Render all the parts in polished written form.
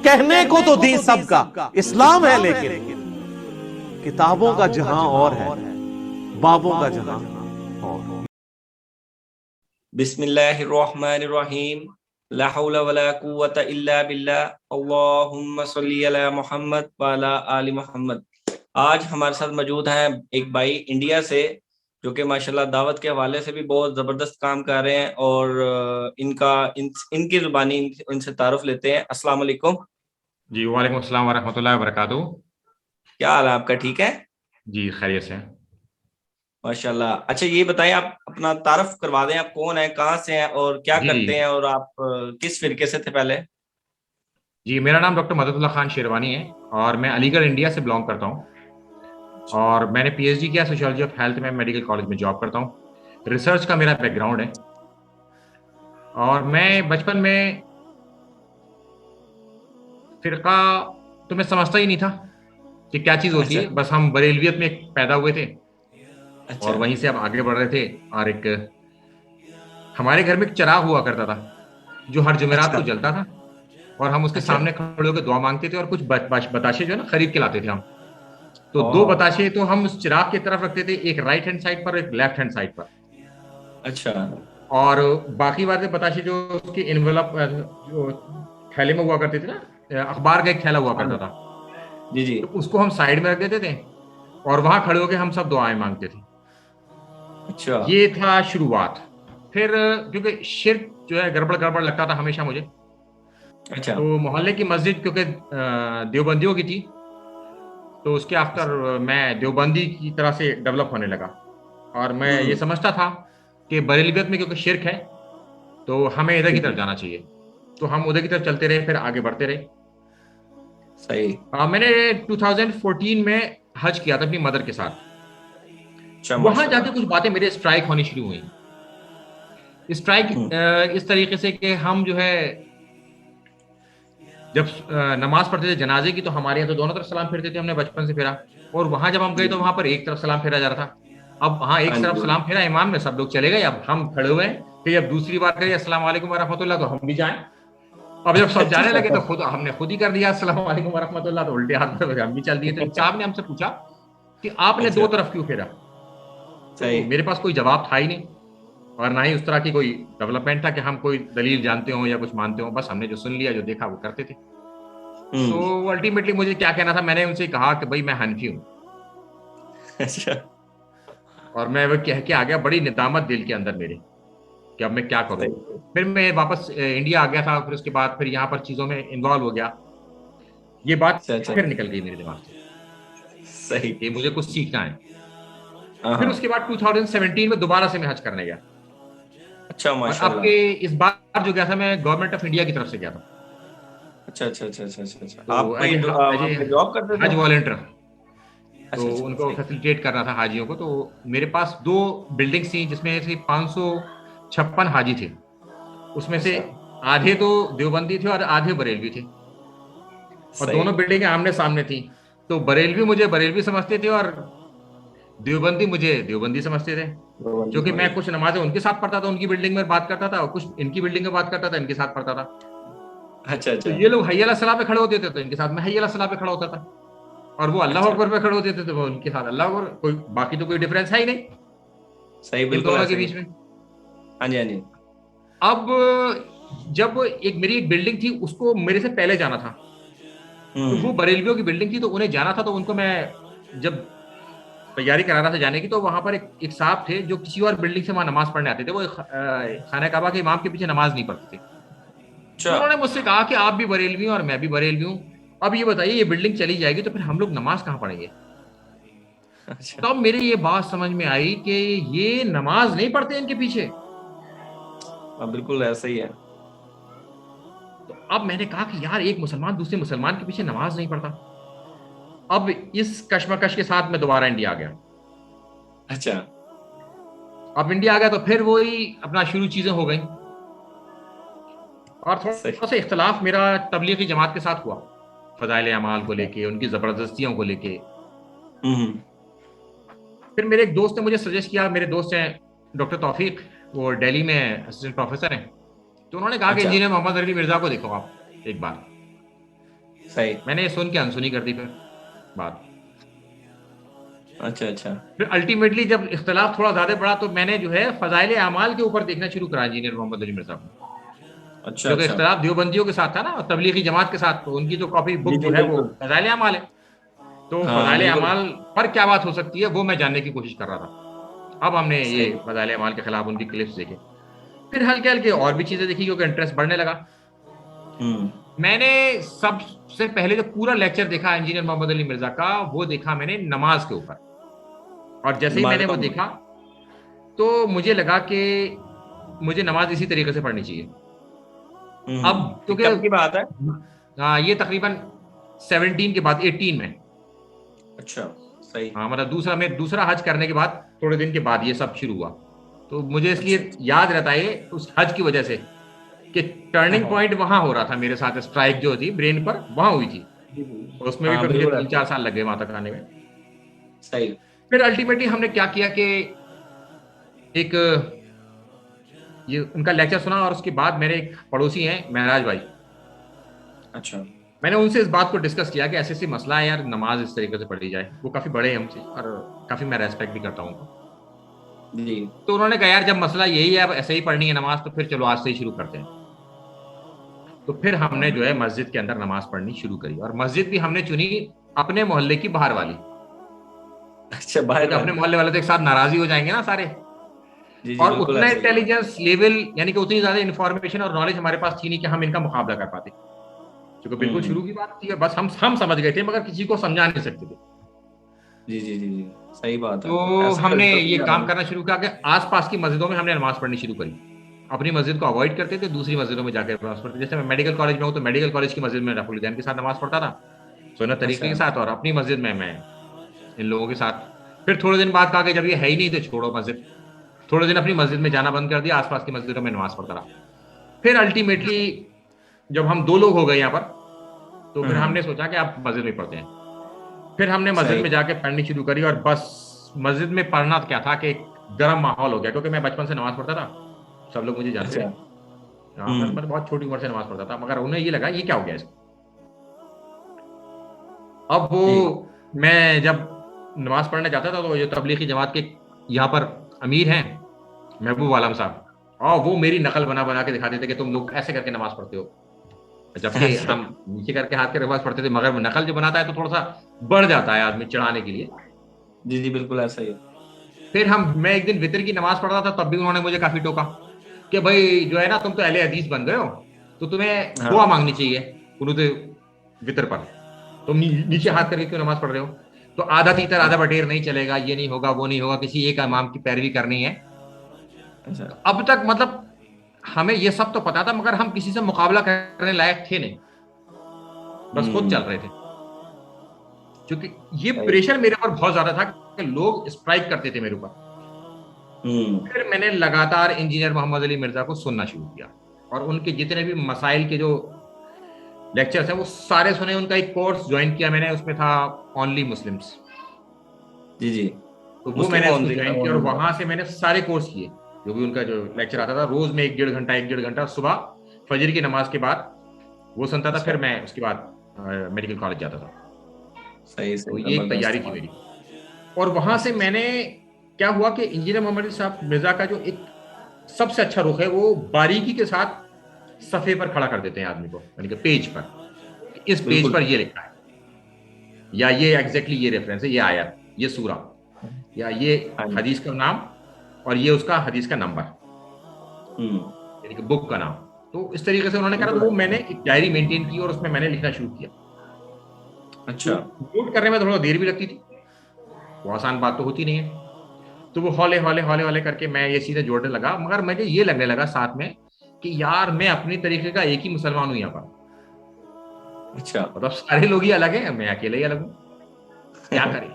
कहने को तो दीन सबका इस्लाम है, लेकिन किताबों का जहां और है, बाबों का जहां और। बिस्मिल्लाहिर्रहमानिर्रहीम, ला हौला वला कुव्वता इल्ला बिल्लाह, अल्लाहुम्मा सल्ली अला मुहम्मद व अला आलि मुहम्मद। आज हमारे साथ मौजूद हैं एक भाई इंडिया से, जो कि माशाल्लाह दावत के हवाले से भी बहुत ज़बरदस्त काम कर रहे हैं, और इनकी ज़ुबानी इनसे तारुफ लेते हैं। अस्सलाम वालेकुम। जी वालेकुम अस्सलाम वरहमतुल्लाहि वबरकातुहू। क्या हाल है आपका? ठीक है जी खैरियत से। माशाल्लाह। अच्छा, ये बताएं, आप अपना तारुफ करवा दें, आप कौन है, कहाँ से हैं और क्या जी करते हैं, और आप किस फिरके से थे पहले? जी मेरा नाम डॉक्टर मददुल्लाह खान शेरवानी है और मैं अलीगढ़ इंडिया से बिलोंग करता हूँ। और मैंने पीएचडी किया सोशियोलॉजी ऑफ हेल्थ में, मेडिकल कॉलेज में जॉब करता हूँ। रिसर्च का मेरा बैकग्राउंड है। और मैं बचपन में फिरका तो मैं समझता ही नहीं था कि क्या चीज़ होती अच्छा है। बस हम बरेलवियत में पैदा हुए थे अच्छा और वहीं से अब आगे बढ़ रहे थे। और एक हमारे घर में एक चिराग हुआ करता था जो हर जुमेरात अच्छा को जलता था, और हम उसके अच्छा। सामने खड़े होकर दुआ मांगते थे, और कुछ बताशे जो है ना खरीद के लाते थे हम। तो दो ओह, बताशे तो हम उस चिराग की तरफ रखते थे, एक राइट हैंड साइड पर, एक लेफ्ट हैंड साइड पर। अच्छा और बाकी वाले बताशे जो उसके इन्वेलप जो थैले में हुआ करते थे ना, अखबार का एक थैला हुआ हाँ करता था, जी जी। तो उसको हम साइड में रख देते थे और वहां खड़े होकर हम सब दुआएं मांगते थे। अच्छा ये था शुरुआत। फिर क्योंकि शिर्क जो है गड़बड़ गड़बड़ लगता था हमेशा मुझे, अच्छा। तो मोहल्ले की मस्जिद क्योंकि देवबंदियों की थी, तो उसके आफ्टर मैं देवबंदी की तरह से डेवलप होने लगा। और मैं ये हम्म। समझता था कि बरेलवियत में क्योंकि शिरक है तो हमें इधर की जी तरफ जी। जाना चाहिए। तो हम उधर की तरफ चलते रहे, फिर आगे बढ़ते रहे। सही। मैंने 2014 में हज किया था अपनी मदर के साथ। अच्छा वहां जाके माशाल्लाह। कुछ बातें मेरे स्ट्राइक होनी शुरू हुई। स्ट्राइक हम्म इस तरीके से कि हम जो है जब नमाज पढ़ते थे जनाजे की, तो हमारे यहाँ तो दोनों तरफ सलाम फेरते थे, हमने बचपन से फेरा। और वहां जब हम गए जी तो जी। वहां पर एक तरफ सलाम फेरा जा रहा था। अब वहां एक हाँ तरफ जी सलाम फेरा इमाम ने, सब लोग चले गए, अब हम खड़े हुए हैं कि अब दूसरी बार करिए अस्सलाम वालेकुम वरहमतुल्लाह, तो हम भी जाएं। अब जब सब जाने लगे तो खुद हमने खुद ही कर दिया अस्सलाम वालेकुम वरहमतुल्लाह, तो उल्टे हाथ में हम भी चल दिए। तो साहब ने हमसे पूछा कि आपने दो अच्छा। तरफ क्यों फेरा? तो सही। मेरे पास कोई जवाब था ही नहीं, और ना ही उस तरह की कोई डेवलपमेंट था कि हम कोई दलील जानते हो या कुछ मानते हो। बस हमने जो सुन लिया, जो देखा वो करते थे। तो हम्म। अल्टीमेटली मुझे क्या कहना था, मैंने उनसे कहा कि भाई मैं हनफी हूँ। अच्छा और मैं वो कह के आ गया, बड़ी निदामत दिल के अंदर मेरे, कि अब मैं क्या करूँ। सही। फिर मैं वापस इंडिया आ गया था। फिर उसके बाद फिर यहाँ पर चीज़ों में इन्वॉल्व हो गया। ये बात अच्छा अच्छा। फिर निकल गई मेरे दिमाग से सही। कि मुझे कुछ सीखना है। हाँ फिर हाँ। उसके बाद 2017 में दोबारा से मैं हज करने गया। अच्छा और अब माशाल्लाह। के इस बार जो गया था, मैं गवर्नमेंट ऑफ इंडिया की तरफ से गया था। अच्छा अच्छा अच्छा अच्छा अच्छा अच्छा। तो आप कोई एज वहाँ ए पे जॉब करते थे? हज वॉलेंटियर। तो अच्छा अच्छा उनको सही। फैसिलिटेट करना था हाजियों को। तो मेरे पास दो बिल्डिंग्स थी जिसमें से 556 हाजी थे। उसमें से अच्छा। आधे तो देवबंदी थे और आधे बरेलवी थे। और सही। दोनों बिल्डिंगें आमने सामने थी। तो बरेलवी मुझे बरेलवी समझते थे और देवबंदी मुझे देवबंदी समझते थे, बंदी क्योंकि समझ मैं गए। कुछ नमाजें उनके साथ पढ़ता था, उनकी बिल्डिंग में बात करता था, और कुछ इनकी बिल्डिंग में बात करता था, इनके साथ पढ़ता था। अच्छा तो अच्छा। ये लोग हय्या अला सलाह पे खड़े होते थे तो इनके साथ मैं हय्या अला सलाह पे खड़ा होता था। और वो अल्लाह अच्छा। अकबर पे खड़े होते थे तो वो उनके साथ अल्लाह अकबर। कोई बाकी तो कोई डिफरेंस है ही नहीं सही, इन बिल्कुल दोनों के ऐसे ही। बीच में। हाँ जी हाँ जी। अब जब मेरी एक बिल्डिंग थी, उसको मेरे से पहले जाना था। तो वो हम्म। बरेलवियों की बिल्डिंग थी, तो उन्हें जाना था। तो उनको मैं जब तैयारी करा रहा था जाने की, तो वहां पर एक साहब थे जो किसी और बिल्डिंग से वहां नमाज पढ़ने आते थे। वो खाना काबा के इमाम के पीछे नमाज नहीं पढ़ते थे। तो अच्छा उन्होंने मुझसे कहा कि आप भी बरेलवी हो और मैं भी बरेलवी हूँ। अब ये बताइए, ये बिल्डिंग चली जाएगी तो फिर हम लोग नमाज कहाँ पढ़ेंगे? अच्छा। तब मेरी ये बात समझ में आई कि ये नमाज नहीं पढ़ते इनके पीछे। हाँ बिल्कुल ऐसा ही है। तो अब मैंने कहा कि यार, एक मुसलमान दूसरे मुसलमान के पीछे नमाज नहीं पढ़ता। अब इस कश्मकश के साथ मैं दोबारा इंडिया आ गया। अच्छा। अब इंडिया आ गया तो फिर वही अपना शुरू चीजें हो गई। और सही। थोड़ा सा इख्तलाफ मेरा तबलीगी जमात के साथ हुआ, फजाइल अमाल को लेके, उनकी जबरदस्तियों को लेके। हम्म। फिर मेरे एक दोस्त ने मुझे सजेस्ट किया, मेरे दोस्त हैं डॉक्टर तौफीक, वो दिल्ली में असिस्टेंट प्रोफेसर हैं। तो उन्होंने कहा कि अच्छा। इंजीनियर मोहम्मद अली मिर्जा को देखो आप एक बार। सही। मैंने ये सुन के अनसुनी कर दी फिर बात। अच्छा अच्छा। फिर अल्टीमेटली जब इख्तलाफ थोड़ा ज्यादा बढ़ा तो मैंने जो है फजाइल अमाल के ऊपर देखना शुरू करा इंजीनियर मोहम्मद अली मिर्जा को, अच्छा क्योंकि अच्छा। इख्तलाफ देवबंदियों के साथ था ना, तबलीगी जमात के साथ, तो उनकी जो कॉपी जी बुक जी जो है वो बिल्कुल। फजाइल अमाल है। तो हाँ फजाइल बिल्कुल। अमाल पर क्या बात हो सकती है वो मैं जानने की कोशिश कर रहा था। अब हमने ये सही। फजाइल अमाल के खिलाफ उनकी क्लिप्स देखे, फिर हल्के हल्के और भी चीजें देखी क्योंकि इंटरेस्ट बढ़ने लगा। हम्म। मैंने सबसे पहले जो पूरा लेक्चर देखा इंजीनियर मोहम्मद अली मिर्जा का, वो देखा मैंने नमाज के ऊपर। और जैसे ही नमाज मैंने वो का। देखा तो मुझे लगा कि मुझे नमाज इसी तरीके से पढ़नी चाहिए। अब ये क्योंकि कब की बात है? हाँ, ये तकरीबन 17 के बाद 18 में। अच्छा। सही। हाँ मतलब दूसरा हज करने के बाद थोड़े दिन के बाद ये सब शुरू हुआ। तो मुझे अच्छा इसलिए अच्छा। याद रहता है उस हज की वजह से कि हाँ टर्निंग हाँ। पॉइंट वहां हो रहा था मेरे साथ, स्ट्राइक जो थी ब्रेन पर वहां हुई थी। जी जी। और उसमें भी हाँ फिर मुझे बिल्कुल तीन ऐसा चार ही। साल लग गए वहां तक आने में। सही। फिर अल्टीमेटली हमने क्या किया कि एक ये उनका लेक्चर सुना, और उसके बाद मेरे एक पड़ोसी हैं महराज भाई, अच्छा। मैंने उनसे इस बात को डिस्कस किया कि ऐसे ऐसे मसला है यार, नमाज इस तरीके से पढ़ी जाए। वो काफी बड़े हैं हमसे और काफी मैं रेस्पेक्ट भी करता हूँ उनको। जी। तो उन्होंने कहा यार जब मसला यही है, अब ऐसे ही पढ़नी है नमाज, तो फिर चलो आज से ही शुरू करते हैं। तो फिर हाँ हमने जो है बिल्कुल। मस्जिद के अंदर नमाज पढ़नी शुरू करी, और मस्जिद भी हमने चुनी अपने मोहल्ले की बाहर वाली, अच्छा, बाहर क्योंकि अपने वाली। मोहल्ले वाले तो एक साथ नाराजी हो जाएंगे ना सारे। जी जी और बिल्कुल उतना ऐसा ही है। इंटेलिजेंस लेवल, यानी कि उतनी ज्यादा इंफॉर्मेशन और नॉलेज हमारे पास थी नहीं कि हम इनका मुकाबला कर पाते, क्योंकि बिल्कुल शुरू हम्म। की बात थी, बस हम समझ गए थे मगर किसी को समझा नहीं सकते थे। जी जी जी जी। सही बात है। तो ऐसा हमने कल्चर ये भी काम हमारे। करना शुरू किया कि आसपास की मस्जिदों में हमने नमाज पढ़नी शुरू करी। अपनी मस्जिद को अवॉइड करते थे, दूसरी मस्जिदों में जाकर नमाज पढ़ते। जैसे मैं मेडिकल कॉलेज में हूँ तो मेडिकल कॉलेज की मस्जिद में रफुल जैन के साथ नमाज पढ़ता था, सुन्नत तरीके अच्छा। के साथ, और अपनी मस्जिद में मैं इन लोगों के साथ। फिर थोड़े दिन बाद कहा कि जब ये है ही नहीं तो छोड़ो मस्जिद। थोड़े दिन अपनी मस्जिद में जाना बंद कर दिया, आसपास की मस्जिदों में नमाज पढ़ता रहा। फिर अल्टीमेटली जब हम दो लोग हो गए यहाँ पर, तो फिर हम्म। हमने सोचा कि आप मस्जिद में पढ़ते हैं। फिर हमने मस्जिद सही। में जाके पढ़नी शुरू करी, और बस मस्जिद में पढ़ना क्या था कि एक गर्म माहौल हो गया, क्योंकि मैं बचपन से नमाज पढ़ता था, सब लोग मुझे जानते थे। अच्छा। हाँ, हम्म। मैं बहुत छोटी उम्र से नमाज पढ़ता था, मगर उन्हें ये लगा ये क्या हो गया इसको। अब वो जी। मैं जब नमाज पढ़ने जाता था तो जो तबलीगी जमात के यहाँ पर अमीर हैं महबूब आलम साहब, और वो मेरी नकल बना बना के दिखाते थे कि तुम लोग ऐसे करके नमाज पढ़ते हो, जबकि अच्छा। हम नीचे करके हाथ के नमाज पढ़ते थे। मगर वो नकल जो बनाता है तो थोड़ा सा बढ़ जाता है आदमी चढ़ाने के लिए। जी जी बिल्कुल ऐसा ही है। फिर मैं एक दिन वितर की नमाज पढ़ रहा था, तब भी उन्होंने मुझे काफी टोका कि भाई जो है ना, तुम तो अहले हदीस बन गए हो, तो तुम्हें दुआ हाँ। मांगनी चाहिए कुनूत वितर पर, तुम नीचे अच्छा हाथ करके क्यों नमाज पढ़ रहे हो। तो आधा तीतर आधा बटेर नहीं चलेगा, ये नहीं होगा वो नहीं होगा, किसी एक इमाम की पैरवी करनी है। अच्छा। तो अब तक मतलब हमें ये सब तो पता था, मगर हम किसी से मुकाबला करने लायक थे नहीं, बस खुद चल हम्म। रहे थे। क्योंकि ये सही। प्रेशर मेरे ऊपर बहुत ज्यादा था कि लोग स्ट्राइक करते थे मेरे ऊपर। हम्म। फिर मैंने लगातार इंजीनियर मोहम्मद अली मिर्जा को सुनना शुरू किया, और उनके जितने भी मसाइल के जो लेक्चर्स हैं वो सारे सुने। उनका एक कोर्स ज्वाइन किया मैंने, उसमें था ओनली मुस्लिम्स, जी जी। तो वो मुस्लिम मैंने उसको बाउंड्री ज्वाइन किया, और वहां से मैंने सारे कोर्स किए। जो भी उनका जो लेक्चर आता था रोज में एक डेढ़ घंटा सुबह फजर की नमाज के बाद वो सुनता था। अच्छा। फिर मैं उसके बाद मेडिकल कॉलेज जाता था। सही तो सही, ये एक जबरदस्त। तैयारी थी मेरी। और वहां से मैंने क्या हुआ कि इंजीनियर मोहम्मद अली साहब मिर्जा का जो एक सबसे अच्छा रुख है, वो बारीकी के साथ सफ़े पर खड़ा कर देते हैं आदमी को, यानी कि पेज पर, इस पेज बिल्कुल। पर ये लिखा है, या ये एग्जैक्टली ये रेफरेंस है, ये आयत, ये सूरा, या ये हाँ जी। हदीस का नाम, और ये उसका हदीस का नंबर, हम्म। यानी कि बुक का नाम। तो इस तरीके से उन्होंने कहा, तो बिल्कुल वो ऐसा मैंने है। एक डायरी मेंटेन की और उसमें मैंने लिखना शुरू किया। तो अच्छा। नोट करने में थोड़ा देर भी लगती थी, वो आसान बात तो होती नहीं है। तो वो हौले हौले हौले हौले करके मैं ये चीजें जोड़ने लगा, मगर मुझे ये लगने लगा साथ में कि यार मैं अपनी तरीके का एक ही मुसलमान हूं यहाँ पर, अच्छा। मतलब सारे लोग ही अलग हैं, मैं अकेले ही अलग हूँ, क्या करें।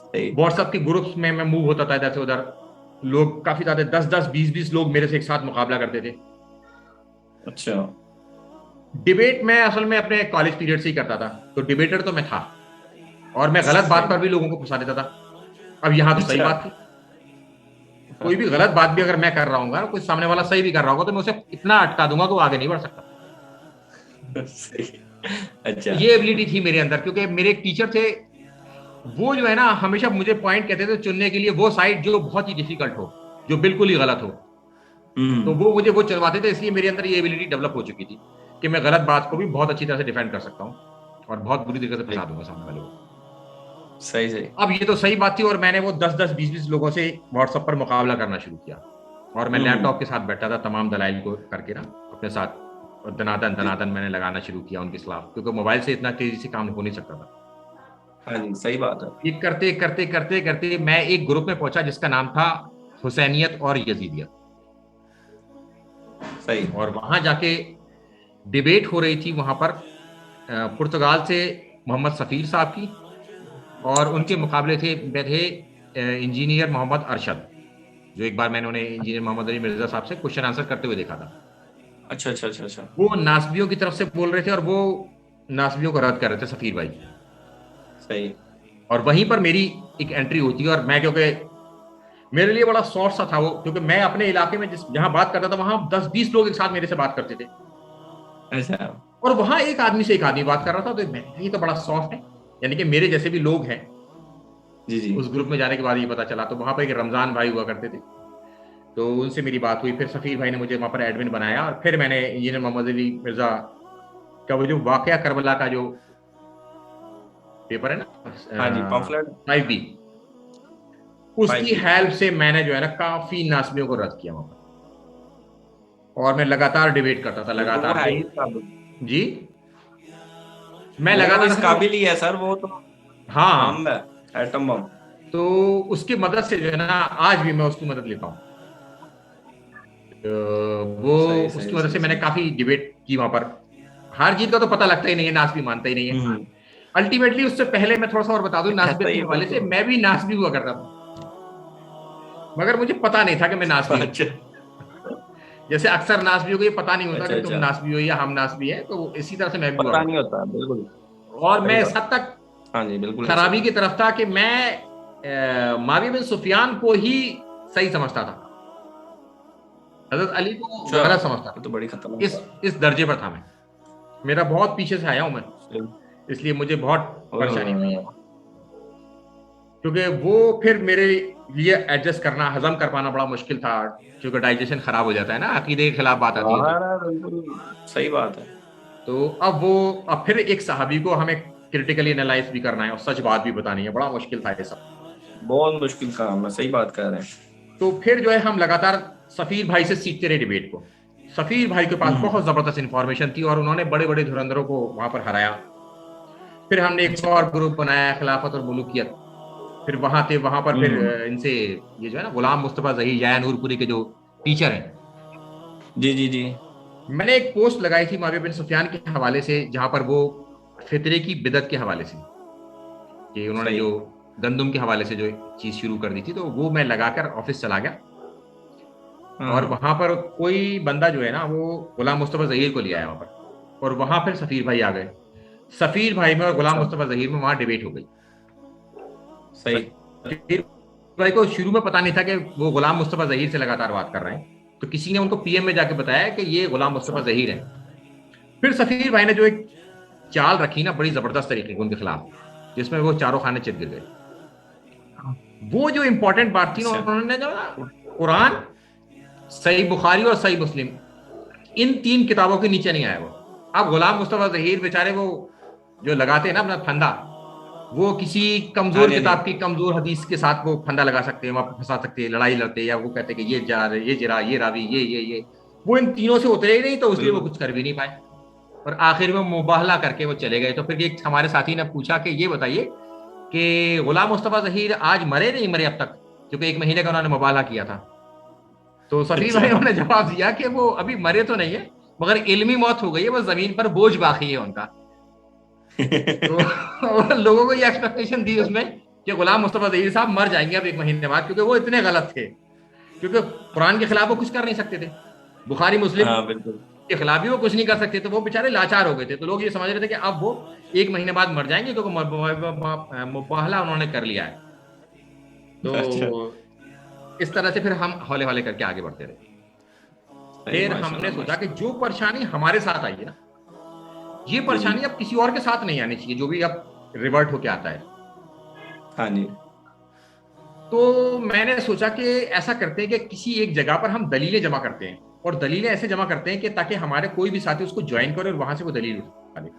सही। व्हाट्सएप के ग्रुप्स में मैं मूव होता था इधर से उधर, लोग काफी ज्यादा 10-10 20-20 लोग मेरे से एक साथ मुकाबला करते थे। अच्छा। डिबेट मैं असल में अपने कॉलेज पीरियड से ही करता था, तो डिबेटर तो मैं था, और मैं गलत बात सही। पर भी लोगों को फंसा देता था। अब यहाँ तो सही अच्छा। बात थी, कोई भी गलत बात भी अगर मैं कर रहा हूँ, कोई सामने वाला सही भी कर रहा होगा, तो मैं उसे इतना अटका दूंगा कि वो आगे नहीं बढ़ सकता। सही। अच्छा। ये एबिलिटी थी मेरे अंदर, क्योंकि मेरे एक टीचर थे, वो जो है ना हमेशा मुझे पॉइंट कहते थे चुनने के लिए वो साइड जो बहुत ही डिफिकल्ट हो, जो बिल्कुल ही गलत हो, तो वो मुझे वो चलवाते थे। इसलिए मेरे अंदर ये एबिलिटी डेवलप हो चुकी थी कि मैं गलत बात को भी बहुत अच्छी तरह से डिफेंड कर सकता हूँ और बहुत बुरी तरीके से फंसा दूंगा सामने वाले को। सही सही। अब ये तो सही बात थी, और मैंने वो 10-10, 20-20 लोगों से व्हाट्सएप पर मुकाबला करना शुरू किया, और मैं लैपटॉप के साथ बैठा था तमाम दलाइल को करके ना अपने साथ, और दनादन दनादन मैंने लगाना शुरू किया उनके खिलाफ, क्योंकि मोबाइल से इतना तेजी से काम हो नहीं सकता था। हाँ जी, सही बात है। ये करते करते करते करते मैं एक ग्रुप में पहुंचा जिसका नाम था हुसैनियत और यजीदियत, सही। और वहां जाके डिबेट हो रही थी वहां पर पुर्तगाल से मोहम्मद सफीर साहब की, और उनके मुकाबले थे इंजीनियर मोहम्मद अरशद, जो एक बार मैंने उन्हें इंजीनियर मोहम्मद अली मिर्जा साहब से क्वेश्चन आंसर करते हुए देखा था। अच्छा अच्छा अच्छा अच्छा। वो नासबियों की तरफ से बोल रहे थे और वो नासबियों को रद्द कर रहे थे सफीर भाई, सही। और वहीं पर मेरी एक एंट्री हुई थी। और मैं, क्योंकि मेरे लिए बड़ा शॉर्ट सा था वो, क्योंकि मैं अपने इलाके में जहां बात करता था वहां 10-20 लोग एक साथ मेरे से बात करते थे, अच्छा। और वहां एक आदमी से एक आदमी बात कर रहा था, तो ये तो बड़ा सॉफ्ट है, यानी कि मेरे जैसे भी लोग हैं। जी जी। उस ग्रुप में जाने के बाद ये पता चला, तो वहां पर एक रमजान भाई हुआ करते थे, तो उनसे मेरी बात हुई, फिर सफीर भाई ने मुझे वहां पर एडमिन बनाया, और फिर मैंने इंजीनियर मोहम्मद अली मिर्जा का वो जो वाकया करबला का जो पेपर है हाँ जी, ना, पॉम्फलेट। 5B, उसकी 5B। हेल्प से मैंने जो है ना काफी नासबियों को रद्द किया वहां पर, और मैं लगातार डिबेट करता था, बिल्कुल, वो लगातार है जो। ही इस काबिल। जी, मैं मैंने वो लगातार इस जो। काबिल ही है सर, वो तो हाँ, बम है, एटम बम। तो उसकी मदद से जो है ना आज भी मैं उसकी मदद लेता हूँ। वो सही उसकी सही मदद सही से मैंने सही। काफी डिबेट की वहां पर। हार जीत का तो पता लगता ही नहीं है, नास भी मानता ही नहीं है। हम्म। अल्टीमेटली उससे पहले मैं थोड़ा सा और बता दूं, ऐसा नासबियत के ही है, हवाले से बिल्कुल। मैं भी नास भी हुआ करता था, मगर मुझे पता नहीं था कि मैं नास भी हूँ। अच्छा जैसे अक्सर नासबियों को ये पता नहीं होता अच्छा कि तुम अच्छा। नासबी हो या हम नासबी हैं, तो इसी तरह से मैं भी हुआ पता नहीं करता होता, बिल्कुल। था। और सही मैं इस बात। हद तक हाँ जी, बिल्कुल ऐसा खराबी ही। की तरफ था कि मैं माविया बिन सुफियान को ही सही समझता था, हजरत अली को अच्छा, गलत समझता ये था। तो बड़ी खतरनाक इस दर्जे पर था मैं, मेरा बहुत पीछे से आया हूं मैं, बात इसलिए मुझे बहुत परेशानी हुई है, है। क्योंकि वो फिर मेरे लिए एडजस्ट करना, हजम कर पाना बड़ा मुश्किल था, क्योंकि डाइजेशन खराब हो जाता है ना अकीदे के खिलाफ बात आती है तो। हाँ, बिल्कुल सही बात है। तो अब फिर एक सहाबी को हमें क्रिटिकली एनालाइज भी करना है और सच बात भी बतानी है, बड़ा मुश्किल था ये सब। बहुत मुश्किल काम है, सही बात कर रहे हैं। तो फिर जो है हम लगातार सफीर भाई से सीखते रहे डिबेट को। सफीर भाई के पास बहुत जबरदस्त इंफॉर्मेशन थी, और उन्होंने बड़े बड़े धुरंधरों को वहां पर हराया। फिर हमने एक अच्छा। और ग्रुप बनाया, खिलाफत और मुल्कियत। फिर वहां पर फिर हम्म। इनसे ये जो है ना गुलाम मुस्तफा जहीर या नूरपुरी के जो टीचर हैं, जी जी जी। मैंने एक पोस्ट लगाई थी माविया बिन सुफियान के हवाले से, जहां पर वो फितरे की बिदत के हवाले से, कि उन्होंने सही। जो गंदुम के हवाले से जो चीज शुरू कर दी थी, तो वो मैं लगाकर ऑफिस चला गया। और हाँ। वहां पर कोई बंदा जो है ना वो गुलाम मुस्तफा जहीर को ले आया वहां पर, और वहां फिर सफीर भाई आ गए। सफीर भाई में और गुलाम अच्छा। मुस्तफा जहीर में वहां डिबेट हो गई। सही। सफीर भाई को शुरू में पता नहीं था कि वो गुलाम मुस्तफा जहीर से लगातार बात कर रहे हैं, तो किसी ने उनको पीएम में जाके बताया कि ये गुलाम मुस्तफा अच्छा। जहीर है। फिर सफीर भाई ने जो एक चाल रखी ना बड़ी जबरदस्त तरीके की उनके खिलाफ, जिसमें वो चारों खाने चित गिर गए। वो जो इंपॉर्टेंट बात थी ना, अच्छा। उन्होंने जो ना कुरान, सही बुखारी और सही मुस्लिम, इन 3 किताबों के नीचे नहीं आया वो। अब गुलाम मुस्तफा जहीर बेचारे वो जो लगाते हैं ना अपना फंदा, वो किसी हाँ कमजोर जी हाँ किताब जी। की कमजोर हदीस के साथ वो फंदा लगा सकते हैं, वहां पर फंसा सकते हैं, लड़ाई लड़ते हैं, या वो कहते हैं कि ये जा रहे, ये जरा, ये रावी, ये वो इन तीनों से उतरे ही नहीं, तो इसलिए वो बिल्कुल। कुछ कर भी नहीं पाए, और आखिर में मुबाहला करके वो चले गए। तो फिर एक हमारे साथी ने पूछा कि ये बताइए कि गुलाम मुस्तफा जहीर आज मरे नहीं मरे अब तक, क्योंकि 1 महीने का उन्होंने मुबाहला किया था। तो सफीर अच्छा। भाई ने जवाब दिया कि वो अभी मरे तो नहीं है, मगर इल्मी मौत हो गई है, वो जमीन पर बोझ बाकी है उनका। तो लोगों को ये एक्सपेक्टेशन थी उसमें कि गुलाम मुस्तफा जहीर साहब मर जाएंगे अब 1 महीने बाद, क्योंकि वो इतने गलत थे, क्योंकि कुरान के खिलाफ वो कुछ कर नहीं सकते थे, बुखारी मुस्लिम हाँ बिल्कुल। के खिलाफ भी वो कुछ नहीं कर सकते, तो वो बेचारे लाचार हो गए थे। तो लोग ये समझ रहे थे कि अब वो 1 महीने बाद मर जाएंगे, क्योंकि मुबाहला उन्होंने कर लिया है। अच्छा। तो इस तरह से फिर हम हौले हौले करके आगे बढ़ते रहे। सही, फिर हमने माशाल्लाह सोचा कि माशाल्लाह। जो परेशानी हमारे साथ आई है ना, ये परेशानी अब किसी और के साथ नहीं आनी चाहिए, जो भी अब रिवर्ट होके आता है। हाँ जी। तो मैंने सोचा कि ऐसा करते हैं कि किसी एक जगह पर हम दलीलें जमा करते हैं, और दलीलें ऐसे जमा करते हैं कि ताकि हमारे कोई भी साथी उसको ज्वाइन करे और वहां से वो दलील उठा ले।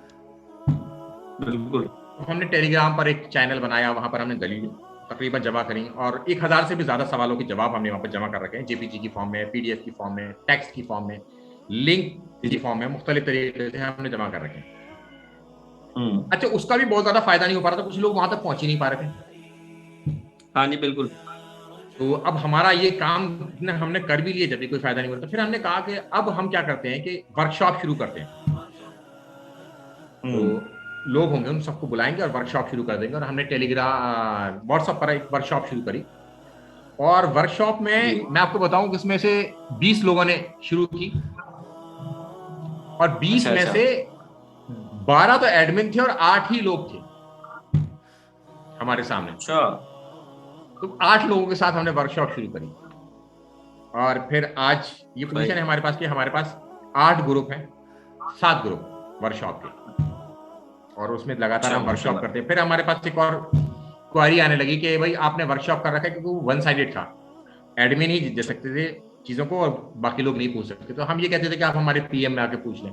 बिल्कुल। तो हमने टेलीग्राम पर एक चैनल बनाया, वहां पर हमने दलील तकरीबन जमा करी, और 1000 से भी ज्यादा सवालों के जवाब हमने वहां पर जमा कर रखे हैं, जेपीजी की फॉर्म में, पीडीएफ की फॉर्म में, टेक्स्ट की फॉर्म में, लिंक की फॉर्म में, मुख्तलिफ तरीके से हमने जमा कर रखे हैं। अच्छा, उसका भी बहुत ज्यादा फायदा नहीं हो पा रहा था, कुछ लोग वहां तक पहुंच ही नहीं पा रहे थे। हाँ जी बिल्कुल। तो अब हमारा ये काम हमने कर भी लिया, जब भी कोई फायदा नहीं हो रहा, तो फिर हमने कहा कि अब हम क्या करते हैं कि वर्कशॉप शुरू करते हैं। तो लोग होंगे, उन सबको बुलाएंगे और वर्कशॉप शुरू कर देंगे, और हमने टेलीग्राम व्हाट्सएप पर एक वर्कशॉप शुरू करी। और वर्कशॉप में मैं आपको बताऊं कि इसमें से 20 लोगों ने शुरू की, और 20 में से 12 तो एडमिन थे और 8 ही लोग थे हमारे सामने। अच्छा। तो 8 लोगों के साथ हमने वर्कशॉप शुरू करी, और फिर आज ये पोजीशन है हमारे पास कि हमारे पास 8 ग्रुप हैं, 7 ग्रुप वर्कशॉप के, और उसमें लगातार हम वर्कशॉप करते हैं। फिर हमारे पास एक और क्वारी आने लगी कि भाई आपने वर्कशॉप कर रखा है, क्योंकि वो वन साइडेड था, एडमिन ही दे सकते थे चीजों को और बाकी लोग नहीं पूछ सकते। तो हम ये कहते थे कि आप हमारे पीएम में आके पूछ लें।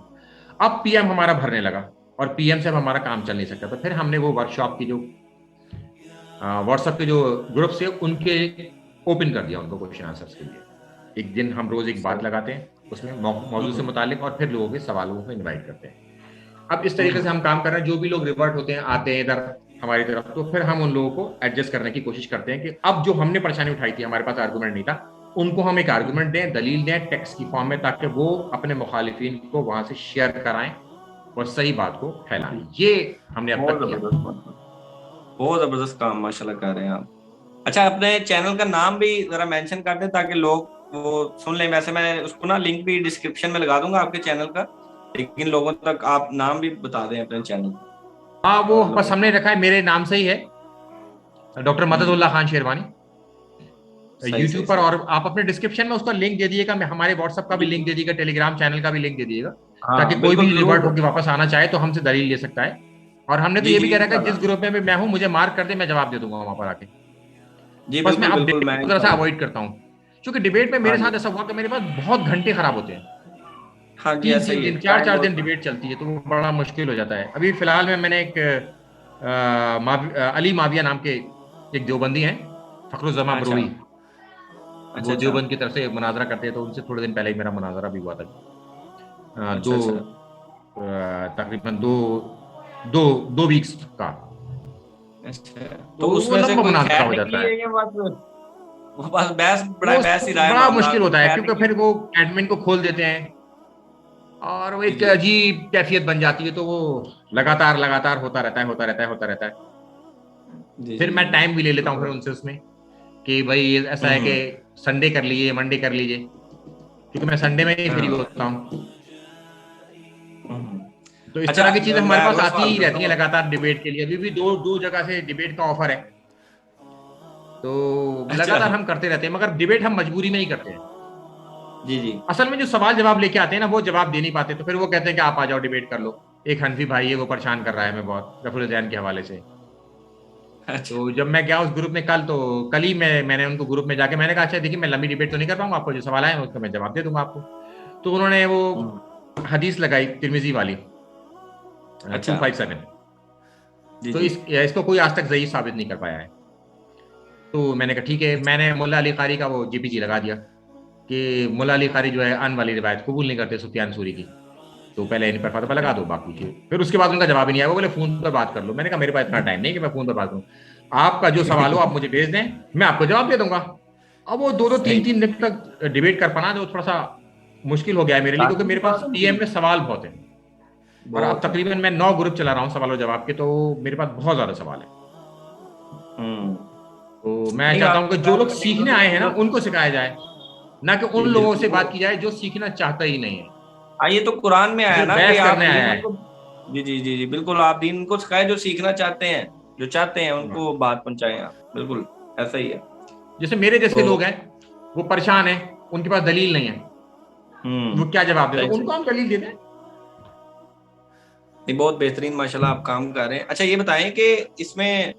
अब पीएम हमारा भरने लगा, और पीएम से अब हमारा काम चल नहीं सकता। तो फिर हमने वो वर्कशॉप की जो व्हाट्सएप के जो ग्रुप से उनके ओपन कर दिया, उनको क्वेश्चन आंसर्स के लिए। एक दिन हम रोज एक बात लगाते हैं उसमें मौजूद से मुतालिक, और फिर लोगों के सवालों को इन्वाइट करते हैं। अब इस तरीके से हम काम कर रहे हैं। जो भी लोग रिवर्ट होते हैं, आते हैं इधर हमारी तरफ, तो फिर हम उन लोगों को एडजस्ट करने की कोशिश करते हैं कि अब जो हमने परेशानी उठाई थी, हमारे पास आर्गुमेंट नहीं था, उनको हम एक आर्गुमेंट दें, दलील दें टेक्स्ट की फॉर्म में, ताकि वो अपने मुखालिफिन को वहां से शेयर कराएं और सही बात को फैलाएं। ये हमने अब तक किया। बहुत जबरदस्त काम माशाल्लाह कर रहे हैं आप। अच्छा, अपने चैनल का नाम भी जरा मेंशन कर दें ताकि लोग वो सुन लें। वैसे मैं उसको ना लिंक भी डिस्क्रिप्शन में लगा दूंगा आपके चैनल का, लेकिन लोगों तक आप नाम भी बता दें अपने चैनल। हाँ, वो बस हमने रखा है मेरे नाम से ही है, डॉक्टर मददुल्लाह खान शेरवानी, यूट्यूब पर। और आप अपने डिस्क्रिप्शन में उसका लिंक दे दिएगा, मैं हमारे व्हाट्सएप का भी लिंक दे दिएगा, टेलीग्राम चैनल का भी लिंक दे दिएगा, ताकि कोई भी रिवर्ट होकर वापस आना चाहे तो हमसे दलील ले सकता है। और हमने तो ये भी कह रखा है जिस ग्रुप में मैं हूँ मुझे मार्क कर दे, मैं जवाब दे दूंगा वहां पर आके। बस मैं अब थोड़ा सा अवॉइड करता हूँ, क्योंकि डिबेट में मेरे साथ ऐसा हुआ कि मेरे पास बहुत घंटे खराब होते हैं। हाँ जी, 3 दिन 4 दिन डिबेट चलती है, तो वो बड़ा मुश्किल हो जाता है। अभी फिलहाल में मैंने एक अली माविया नाम के एक देवबंदी हैं, फखरुज़्ज़मा बरूही, वो देवबंद की तरफ से मुनाजरा करते हैं, तो उनसे थोड़े दिन पहले ही मेरा मुनाजरा भी हुआ था। तकरीबन दो वीक्स का। तो उसमें से कोई मुनाजरा हो जाता है, बड़ा मुश्किल होता है, क्योंकि फिर वो एडमिन को खोल देते हैं और वो एक अजीब कैफियत बन जाती है, तो वो लगातार होता रहता है। फिर मैं टाइम भी ले लेता हूँ फिर उनसे उसमें कि भाई ऐसा है कि संडे कर लीजिए, मंडे कर लीजिए, क्योंकि मैं संडे में ही फ्री होता हूँ। तो इस तरह की चीजें हमारे पास आती ही रहती है लगातार डिबेट के लिए। अभी भी दो जगह से डिबेट का ऑफर है, तो लगातार हम करते रहते हैं, मगर डिबेट हम मजबूरी में ही करते हैं। जी। असल में जो सवाल जवाब लेके आते हैं ना, वो जवाब दे नहीं पाते, तो फिर वो कहते हैं कि आप आ जाओ डिबेट कर लो। एक हनफी भाई है, वो परेशान कर रहा है मैं बहुत, रफुल जैन के हवाले से। तो जब मैं गया उस ग्रुप में कल ही मैंने उनको ग्रुप में जाके मैंने कहा, अच्छा देखिए मैं लंबी डिबेट तो नहीं कर पाऊंगा, आपको जो सवाल आए उसका मैं जवाब दे दूंगा आपको। तो उन्होंने वो हदीस लगाई तिरमिजी वाली 257, तो इसको कोई आज तक सही साबित नहीं कर पाया है। तो मैंने कहा ठीक है, मैंने मुल्ला अली कारी का वो जीपीजी लगा दिया कि मुल्ला अली कारी जो है अन वाली रिवायत कबूल नहीं करते सुफियान सूरी की, तो पहले इन पर फतवा लगा दो बाकी के। फिर उसके बाद उनका जवाब ही नहीं आया, वो बोले फोन पर बात कर लो। मैंने कहा मेरे पास इतना टाइम नहीं कि मैं फोन पर बात करूं, आपका जो सवाल हो आप मुझे भेज दें, मैं आपको जवाब दे दूंगा। अब वो 2-3 दिन तक डिबेट कर पाना जो थोड़ा सा मुश्किल हो गया है मेरे लिए, क्योंकि मेरे पास पीएम में सवाल बहुत है, और अब तकरीबन मैं 9 ग्रुप चला रहा हूँ सवाल और जवाब के, तो मेरे पास बहुत ज्यादा सवाल है। तो मैं चाहता हूँ कि जो लोग सीखने आए हैं ना उनको सिखाया जाए, ना कि उन लोगों से बात की जाए जो सीखना चाहता ही नहीं है। ये तो कुरान में आया ना कि आप आया है। जी बिल्कुल, आप दीन को सिखाए, जो सीखना चाहते हैं, जो चाहते हैं उनको बात पहुंचाएं आप। बिल्कुल ऐसा ही है। जैसे मेरे जैसे लोग हैं, वो परेशान हैं, उनके पास दलील नहीं है, वो क्या जवाब दें, उनको हम दलील दे दें। नहीं, बहुत बेहतरीन माशाल्लाह आप काम कर रहे हैं। अच्छा ये बताएं कि इसमें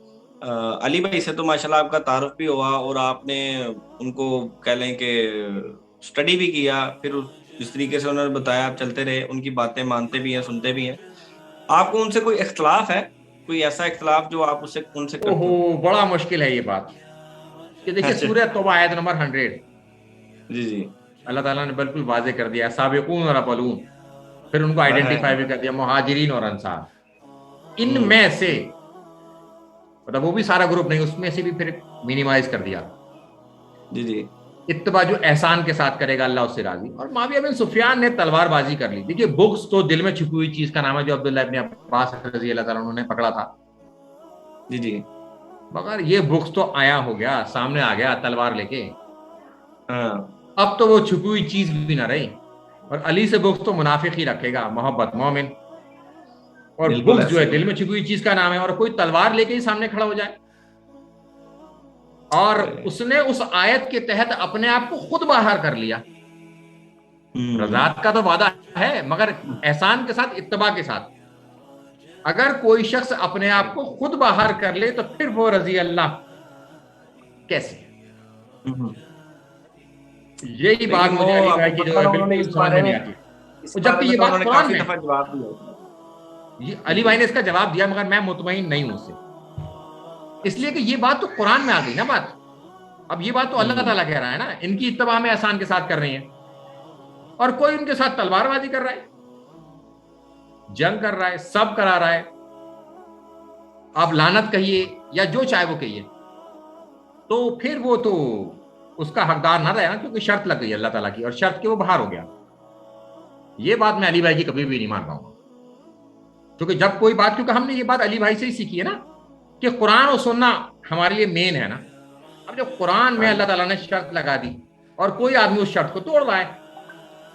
अली भाई से तो माशाल्लाह आपका तारुफ भी हुआ और आपने उनको कह लें कि स्टडी भी किया, फिर जिस तरीके से उन्होंने बताया आप चलते रहे, उनकी बातें मानते भी हैं, सुनते भी हैं। आपको उनसे कोई इख्तलाफ है, कोई ऐसा इख्तलाफ जो आप उससे उनसे करते ओहो, हो? बड़ा मुश्किल है ये बात कि देखिए अच्छा। सूरह तौबा आयत नंबर 100 जी जी। अल्लाह ताला ने बिल्कुल वाजे कर दिया, साबिकून और अव्वलून, फिर उनको हाँ हाँ आइडेंटिफाई हाँ। भी कर दिया, मुहाजिरीन और अंसार। हम्म। इनमें से मतलब वो भी सारा ग्रुप नहीं, उसमें से भी फिर मिनिमाइज कर दिया। जी जी। इत्तबा जो एहसान के साथ करेगा अल्लाह उससे राजी। और मुआविया बिन सुफियान ने तलवारबाजी कर ली। देखिए बुग्स तो दिल में छुपी हुई चीज का नाम है, जो अब्दुल्लाह इब्न अब्बास रजी अल्लाह ताला अन्हु ने पकड़ा था। जी जी। मगर ये बुग्स तो आया हो गया, सामने आ गया तलवार लेके। हाँ अब तो वो छुपी हुई चीज भी ना रही। और अली से बुग्स तो मुनाफिक ही रखेगा, मोहब्बत मोमिन। और बिल्कुल बुग्स जो ऐसे है ही दिल है। में छुपी हुई चीज का नाम है, और कोई तलवार लेके ही सामने खड़ा हो जाए। और उसने उस आयत के तहत अपने आप को खुद बाहर कर लिया। हम्म। रजात का तो वादा है, मगर एहसान के साथ, इत्तबा के साथ। अगर कोई शख्स अपने आप को खुद बाहर कर ले तो फिर वो रजी अल्लाह कैसे? हम्म। यही बात लेकिन वो मुझे अली भाई आपको की जो पता है ना, उन्होंने बिल्कुल समझ में नहीं आती। इस और बारे जबकि में ये तो बात उन्होंने कुरान काफी में है। दफा जवाब दिया होता ये है। अली जी भाई ने इसका जवाब दिया, मगर मैं मुतमईन नहीं हूं उससे। इसलिए कि ये बात तो कुरान में आ गई ना बात। अब ये बात तो अल्लाह हम्म। ताला कह रहा है ना, इनकी इत्तबा में एहसान के साथ कर रही है। और कोई उनके साथ तलवारबाजी कर रहा है, जंग कर रहा है, सब करा रहा है। आप लानत कहिए या जो चाहे वो कहिए, तो फिर वो तो उसका हकदार ना रहा ना, क्योंकि शर्त लग गई अल्लाह ताला की, और शर्त के वो बाहर हो गया। ये बात मैं अली भाई की कभी भी नहीं मान पाऊंगा। क्योंकि जब कोई बात, क्योंकि हमने ये बात अली भाई से ही सीखी है ना, कि कुरान और सुनना हमारे लिए मेन है ना। अब जब कुरान में हाँ अल्लाह ताला ने शर्त लगा दी और कोई आदमी उस शर्त को तोड़ रहा है,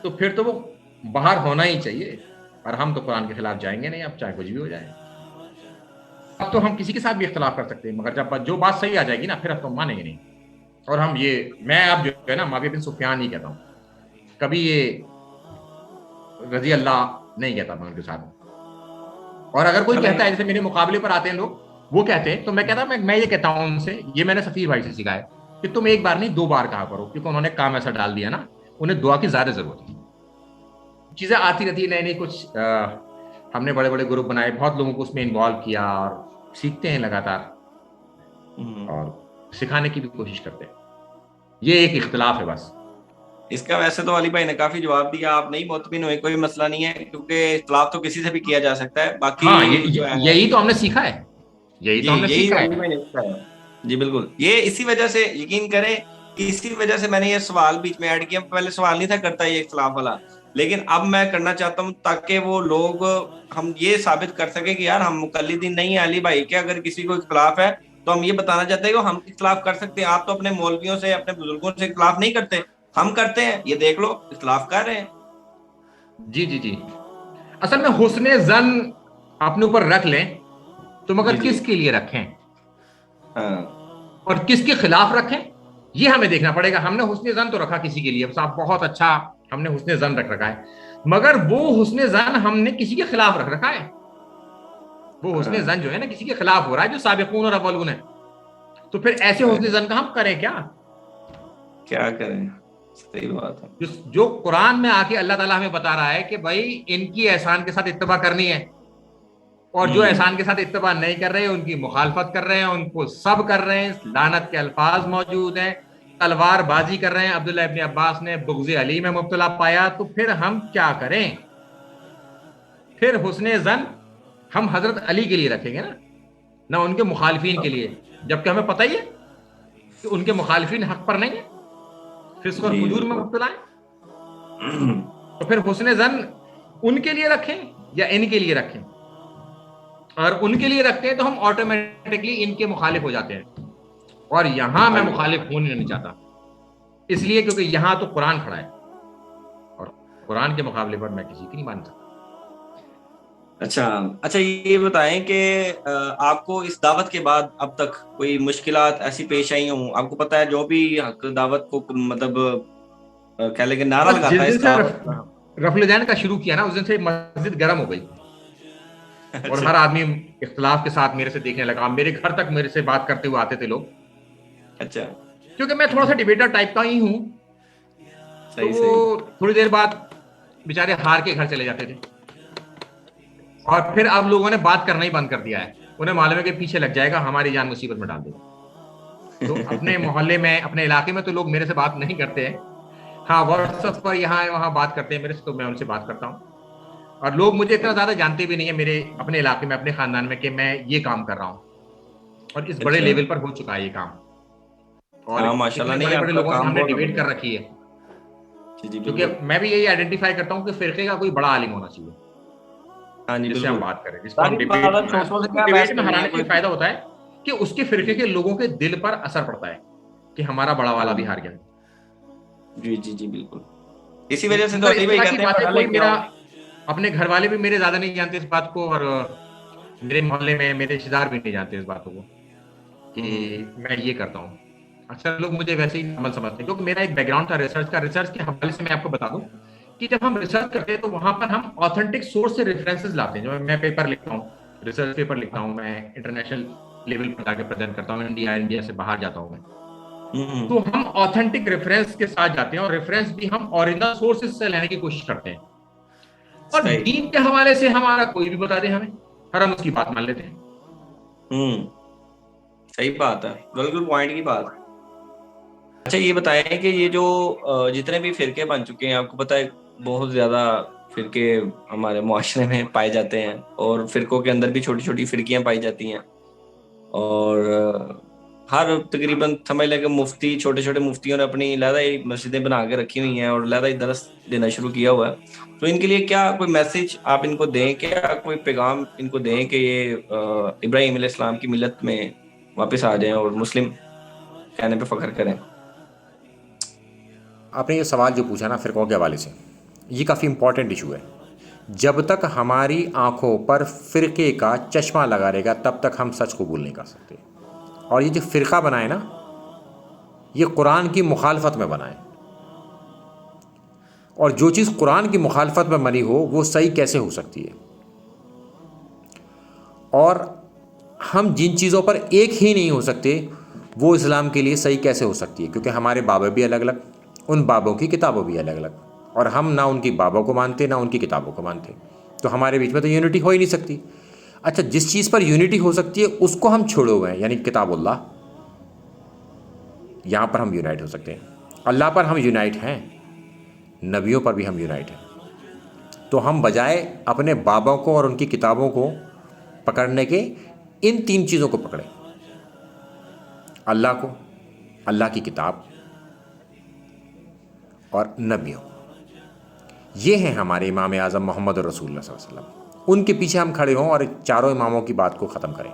तो फिर तो वो बाहर होना ही चाहिए। और हम तो कुरान के खिलाफ जाएंगे नहीं, अब चाहे कुछ भी हो जाए। अब तो हम किसी के साथ भी इख्तलाफ कर सकते हैं, मगर जब जो बात सही आ जाएगी ना, फिर अब तो हम मानेंगे नहीं। और हम ये, मैं अब जो है ना मुआविया बिन सुफियान ही कहता हूँ, कभी ये रजी अल्लाह नहीं कहता मैं उनके साथ। और अगर कोई चलें। कहता है, जैसे मेरे मुकाबले पर आते हैं लोग, वो कहते हैं, तो मैं कहता मैं ये कहता हूँ उनसे, ये मैंने सफीर भाई से सीखा है, कि तुम एक बार नहीं 2 बार कहा करो, क्योंकि उन्होंने काम ऐसा डाल दिया ना, उन्हें दुआ की ज्यादा जरूरत है। चीजें आती रहती है नई नई, कुछ हमने बड़े बड़े ग्रुप बनाए, बहुत लोगों को उसमें इन्वॉल्व किया, और सीखते हैं लगातार, हम्म। और सिखाने की भी कोशिश करते हैं। ये एक इख्तलाफ है बस। इसका वैसे तो अली भाई ने काफी जवाब दिया, आप नहीं मुतमिन हुए, कोई मसला नहीं है, क्योंकि इख्तलाफ तो किसी से भी किया जा सकता है। बाकी हाँ, जो है, यही तो हमने सीखा है, यही तो जी हमने यही सीखा अली है। भाई ने बताया। जी बिल्कुल, ये इसी वजह से यकीन करें कि इसी वजह से मैंने ये सवाल बीच में ऐड किया। पहले सवाल नहीं था करता ये इख्तलाफ वाला, लेकिन अब मैं करना चाहता हूँ, ताकि वो लोग, हम ये साबित कर सके कि यार हम मुकल्लिदीन नहीं है अली भाई के। अगर किसी को इख्तलाफ है तो हम ये बताना चाहते हैं कि हम इख्तलाफ कर सकते हैं। आप तो अपने मौलवियों से, अपने बुजुर्गों से इख्तलाफ नहीं करते, हम करते हैं, ये देख लो इख्तलाफ कर रहे हैं। जी जी जी। असल में हुस्ने जन अपने ऊपर रख लें, तो जी मगर जी। किसके लिए रखें हाँ और किसके खिलाफ रखें, ये हमें देखना पड़ेगा। हमने हुस्ने जन तो रखा किसी के लिए, साहब बहुत अच्छा, हमने हुस्ने जन रख रखा है, मगर वो हुस्ने जन हमने किसी के खिलाफ रख रखा है। वो हुस्ने हाँ। जन जो है ना किसी के खिलाफ हो रहा है, जो साबिकून और अव्वलून है। तो फिर ऐसे हुस्ने जन का हम करें क्या? क्या करें, सही बात है। जो कुरान में आके अल्लाह ताला हमें बता रहा है कि भाई इनकी एहसान के साथ इत्तबा करनी है, और जो हम्म। एहसान के साथ इत्तबा नहीं कर रहे, उनकी मुखालफत कर रहे हैं, उनको सब कर रहे हैं, लानत के अल्फाज मौजूद हैं, तलवारबाजी कर रहे हैं। अब्दुल्लाह इब्न अब्बास ने बुग़्ज़ अली में मुब्तला पाया, तो फिर हम क्या करें? फिर हुस्ने जन हम हजरत अली के लिए रखेंगे ना उनके मुखालिफिन के लिए, जबकि हमें पता ही है कि उनके मुखालिफिन हक पर नहीं है, फिस्क और जी फुजूर में बिल्कुल। मुब्तला है। तो फिर हुस्ने जन उनके लिए रखें या इनके लिए रखें? और उनके लिए रखते हैं तो हम ऑटोमेटिकली इनके मुखालिफ हो जाते हैं, और यहां मैं मुखालिफ होने नहीं चाहता, इसलिए क्योंकि यहां तो कुरान खड़ा है, और कुरान के मुकाबले पर मैं किसी की नहीं मान सकता। अच्छा अच्छा, ये बताएं कि आपको इस दावत के बाद अब तक कोई मुश्किलात ऐसी पेश आई हों? आपको पता है जो भी हक दावत को मतलब कह लेंगे नारा बस लगाता जिस है दिन इस से दावत का। रफल जैन का शुरू किया ना, उस दिन से मस्जिद गर्म हो गई। और अच्छा हर आदमी इख्तलाफ के साथ मेरे से देखने लगा। मेरे घर तक मेरे से बात करते हुए आते थे लोग, अच्छा, क्योंकि मैं थोड़ा सा डिबेटर टाइप का ही हूँ। तो सही वो सही। थोड़ी देर बाद बेचारे हार के घर चले जाते थे, और फिर अब लोगों ने बात करना ही बंद कर दिया है। उन्हें मालूम है कि पीछे लग जाएगा, हमारी जान मुसीबत में डाल देगा। तो अपने मोहल्ले में, अपने इलाके में तो लोग मेरे से बात नहीं करते हैं। हाँ, व्हाट्सएप पर यहाँ वहाँ बात करते हैं मेरे से, तो मैं उनसे बात करता हूँ। और लोग मुझे इतना ज्यादा जानते भी नहीं है मेरे अपने इलाके में, अपने खानदान में, कि मैं ये काम कर रहा हूँ। और इस बड़े अच्छा, लेवल पर हो चुका है ये काम, और हाँ माशाल्लाह, इतने नहीं बड़े बड़े आपका लोगों से काम हमने बहुत डिबेट बढ़िया कर है। रखी है। जी जी क्योंकि बिल्कुल। मैं भी यही आइडेंटिफाई करता हूँ कि फिरके का कोई बड़ा आलिम होना चाहिए हाँ जी जिससे हम बिल्कुल। बात करें, जिसको हम सारी डिबेट बात में, छोटों से उसको क्या बहस डिबेट में करनी है हराने से कोई। ये फायदा होता है कि उसके फिरके जी के लोगों के दिल पर असर पड़ता है कि हमारा बड़ा वाला भी हाँ, हार गया। जी जी जी बिल्कुल। इसी तो वजह से तो मगर अली इस भाई तरह की कहते हैं बातें पढ़ा कोई लेके मेरा, आओ। अपने घर वाले भी मेरे ज्यादा नहीं जानते इस बात को, और मेरे मोहल्ले में मेरे रिश्तेदार भी नहीं जानते इस बातों को हम्म। कि मैं ये करता हूँ। अक्सर लोग मुझे वैसे ही नॉर्मल समझते हैं, क्योंकि मेरा एक बैकग्राउंड था रिसर्च का। रिसर्च के हवाले से मैं आपको बता दूं कि जब हम रिसर्च करते हैं तो वहां पर हम ऑथेंटिक सोर्स से रेफरेंसेस लाते हैं। जो मैं पेपर लिखता हूँ, रिसर्च पेपर लिखता हूँ, मैं इंटरनेशनल लेवल पर जाकर प्रेजेंट करता हूँ, इंडिया से बाहर जाता हूँ मैं, तो हम्म। हम ऑथेंटिक रेफरेंस के साथ जाते हैं, और रेफरेंस भी हम ओरिजिनल सोर्सेज से लेने की कोशिश करते हैं। और सही। दीन के हवाले से हमारा कोई भी बता दे हमें, और हम उसकी बात मान लेते हैं। हम्म। सही बात है, बिल्कुल पॉइंट की बात। अच्छा ये बताएं कि ये जो जितने भी फिरके बन चुके हैं, आपको पता है बहुत ज्यादा फिरके हमारे मुआशरे में पाए जाते हैं, और फिरकों के अंदर भी छोटी छोटी फिरकियां पाई जाती हैं। और हर तकरीबन समझ लें कि मुफ्ती, छोटे छोटे मुफ्तियों ने अपनी अलहदा ही मस्जिदें बना के रखी हुई हैं और अलहदा ही दरस देना शुरू किया हुआ है। तो इनके लिए क्या कोई मैसेज आप इनको दें, क्या कोई पैगाम इनको दें कि ये इब्राहिम अलैहिस्सलाम की मिलत में वापस आ जाएं और मुस्लिम कहने पे फख्र करें। आपने ये सवाल जो पूछा ना फ़िरक़ों के हवाले से, ये काफ़ी इम्पॉर्टेंट इशू है। जब तक हमारी आंखों पर फ़िरके का चश्मा लगा रहेगा तब तक हम सच कबूल नहीं कर सकते। और ये जो फ़िरका बनाए ना, ये कुरान की मुखालफत में बनाए, और जो चीज़ कुरान की मुखालफत में बनी हो वो सही कैसे हो सकती है। और हम जिन चीज़ों पर एक ही नहीं हो सकते वो इस्लाम के लिए सही कैसे हो सकती है, क्योंकि हमारे बाबा भी अलग अलग, उन बाबों की किताबों भी अलग अलग, और हम ना उनकी बाबों को मानते ना उनकी किताबों को मानते, तो हमारे बीच में तो यूनिटी हो ही नहीं सकती। अच्छा, जिस चीज़ पर यूनिटी हो सकती है उसको हम छोड़े हुए हैं, यानी किताबुल्लाह, यहाँ पर हम यूनाइट हो सकते हैं। अल्लाह पर हम यूनाइट हैं, नबियों पर भी हम यूनाइट हैं। तो हम बजाय अपने बाबों को और उनकी किताबों को पकड़ने के, इन तीन चीज़ों को पकड़ें, अल्लाह को, अल्लाह की किताब और नबियों। ये हैं हमारे इमाम आज़म मोहम्मद रसूलुल्लाह सल्लल्लाहु अलैहि वसल्लम। उनके पीछे हम खड़े हों और चारों इमामों की बात को ख़त्म करें,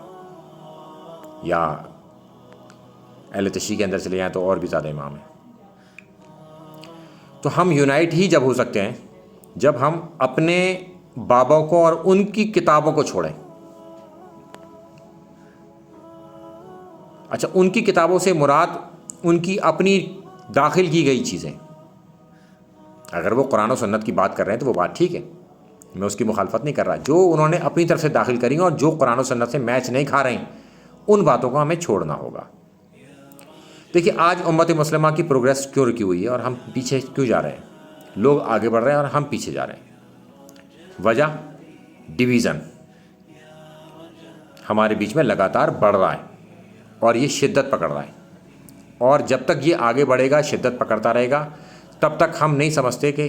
या अहले तशरीह के अंदर चले जाएँ तो और भी ज़्यादा इमाम हैं। तो हम यूनाइट ही जब हो सकते हैं जब हम अपने बाबों को और उनकी किताबों को छोड़ें। अच्छा, उनकी किताबों से मुराद उनकी अपनी दाखिल की गई चीज़ें। अगर वो कुरान और सुन्नत की बात कर रहे हैं तो वो बात ठीक है, मैं उसकी मुखालफत नहीं कर रहा। जो उन्होंने अपनी तरफ से दाखिल करी और जो कुरान और सुन्नत से मैच नहीं खा रही, उन बातों को हमें छोड़ना होगा। देखिए, आज उम्मत मुस्लिमा की प्रोग्रेस क्यों रुकी हुई है और हम पीछे क्यों जा रहे हैं? लोग आगे बढ़ रहे हैं और हम पीछे जा रहे हैं। वजह, डिवीज़न हमारे बीच में लगातार बढ़ रहा है और ये शिद्दत पकड़ रहा है, और जब तक ये आगे बढ़ेगा, शिद्दत पकड़ता रहेगा, तब तक हम नहीं समझते कि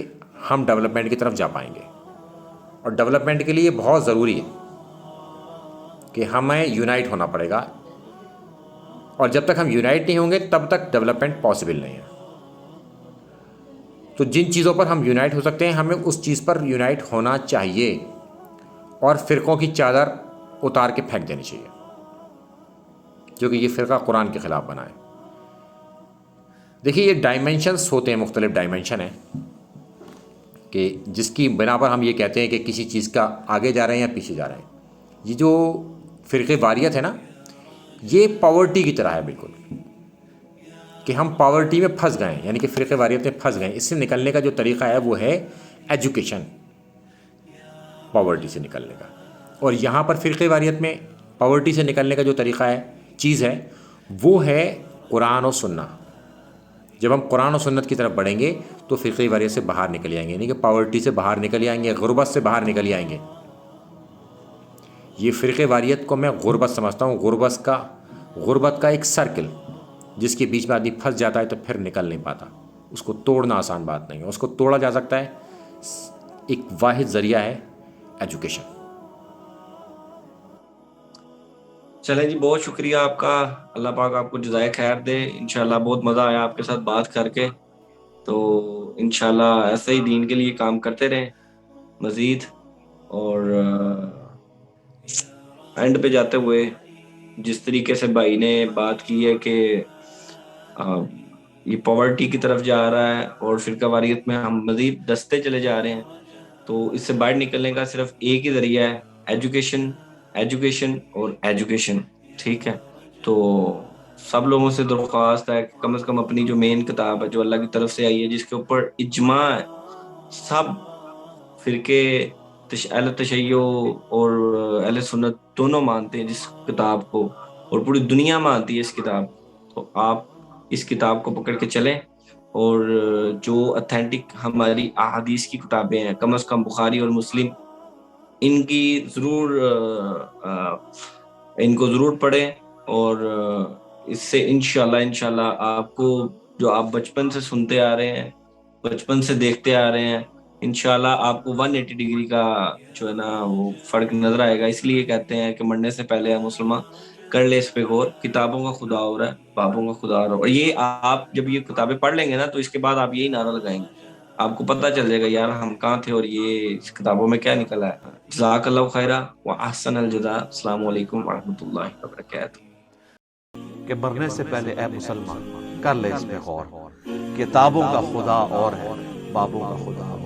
हम डेवलपमेंट की तरफ जा पाएंगे। और डेवलपमेंट के लिए बहुत ज़रूरी है कि हमें यूनाइट होना पड़ेगा, और जब तक हम यूनाइट नहीं होंगे तब तक डेवलपमेंट पॉसिबल नहीं है। तो जिन चीज़ों पर हम यूनाइट हो सकते हैं, हमें उस चीज़ पर यूनाइट होना चाहिए, और फ़िरक़ों की चादर उतार के फेंक देनी चाहिए, क्योंकि ये फ़िरक़ा कुरान के ख़िलाफ़ बना है। देखिए, ये डायमेंशंस होते हैं, मुख्तलिफ़ डायमेंशन हैं कि जिसकी बिना पर हम ये कहते हैं कि किसी चीज़ का आगे जा रहे हैं या पीछे जा रहे हैं। ये जो फ़िरक़े वारियत है ना, ये पॉवर्टी की तरह है बिल्कुल, कि हम पॉवर्टी में फंस गए हैं, यानी कि फ़िरक़े वारियत में फंस गए हैं। इससे निकलने का जो तरीक़ा है वो है एजुकेशन, पॉवर्टी से निकलने का। और यहाँ पर फ़िरक़े वारियत में पॉवर्टी से निकलने का जो तरीक़ा है, चीज़ है, वो है कुरान और सुन्ना। जब हम कुरान और सुन्नत की तरफ बढ़ेंगे तो फ़िरक़े वारियत से बाहर निकल आएंगे, यानी कि पॉवर्टी से बाहर निकल आएंगे, गुर्बत से बाहर निकल आएंगे। ये फ़िरक़े वारियत को मैं गुर्बत समझता हूँ, गुर्बत का एक सर्किल जिसके बीच में आदमी फंस जाता है तो फिर निकल नहीं पाता। उसको तोड़ना आसान बात नहीं है, उसको तोड़ा जा सकता है, एक वाहिद ज़रिया है एजुकेशन। चलें जी, बहुत शुक्रिया आपका, अल्लाह पाक आपको जज़ाए खैर दे। इंशाल्लाह बहुत मज़ा आया आपके साथ बात करके, तो इंशाल्लाह ऐसे ही दीन के लिए काम करते रहें मज़ीद। और एंड पे जाते हुए जिस तरीके से भाई ने बात की है कि ये पॉवर्टी की तरफ जा रहा है और फ़िरक़ा वारियत में हम मज़ीद दसते चले जा रहे हैं, तो इससे बाहर निकलने का सिर्फ एक ही ज़रिया है, एजुकेशन, एजुकेशन और एजुकेशन। ठीक है, तो सब लोगों से दरख्वास्त है कि कम से कम अपनी जो मेन किताब है जो अल्लाह की तरफ से आई है, जिसके ऊपर इज्मा है, सब फ़िरक़े अहले तशय्यो और अहले सुन्नत दोनों मानते हैं जिस किताब को, और पूरी दुनिया मानती है इस किताब, तो आप इस किताब को पकड़ के चलें। और जो ऑथेंटिक हमारी अहादीस की किताबें हैं, कम से कम बुखारी और मुस्लिम, इनकी ज़रूर इनको ज़रूर पढ़ें। और इससे इंशाल्लाह आपको जो आप बचपन से सुनते आ रहे हैं, बचपन से देखते आ रहे हैं, इंशाल्लाह आपको 180 डिग्री का जो है ना वो फ़र्क नज़र आएगा। इसलिए कहते हैं कि मरने से पहले है मुसलमान कर ले इस पे गौर, किताबों का खुदा हो रहा है, बाबों का खुदा हो रहा है। और ये आप जब ये किताबें पढ़ लेंगे ना, तो इसके बाद आप यही नारा लगाएंगे, आपको पता चल जाएगा यार हम कहाँ थे और ये इस किताबों में क्या निकला है। जज़ाकल्लाहु खैरा व अहसनल जज़ा। अस्सलामु अलैकुम व रहमतुल्लाहि व बरकातहू। कि मरने से पहले ए मुसलमान कर ले इस पे गौर, किताबों का खुदा और है, बाबों का खुदा